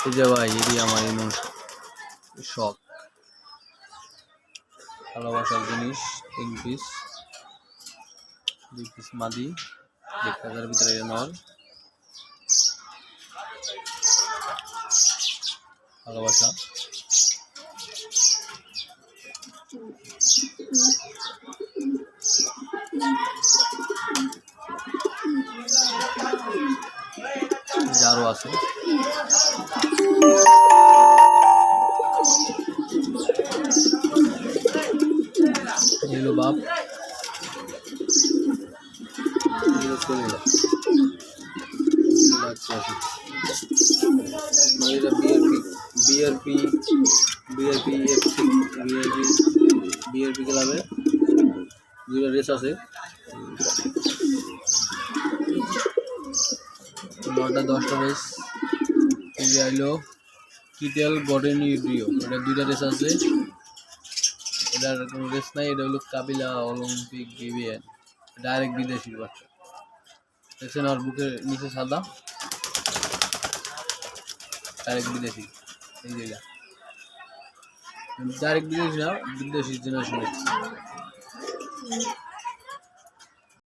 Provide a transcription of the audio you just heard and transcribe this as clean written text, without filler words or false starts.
এই যে ভাই এটি আমার ইমন শখ, ভালোবাসার জিনিস। 3 পিস 2 পিস মাদি 1000 ভিতরে নর, ভালোবাসা। যারও আছে নীলু বাপ বিআরপি ক্লাবে 2টা রেস আছে। 9টা 10টা রেস। এই যে আইলো কিটেল গডেন ইউডিও, এটা 2টা রেস আছে। এটার কোনো রেস নাই, এটা হলো কাবিলা অলিম্পিক গেভিয়ান, ডাইরেক্ট বিদেশির বাচ্চা। দেখছেন আর বুকের নিচে সাদা, ডাইরেক্ট বিদেশি। এই জায়গা ডাইরেক্ট বিদেশি না, বিদেশি জেনারেশন।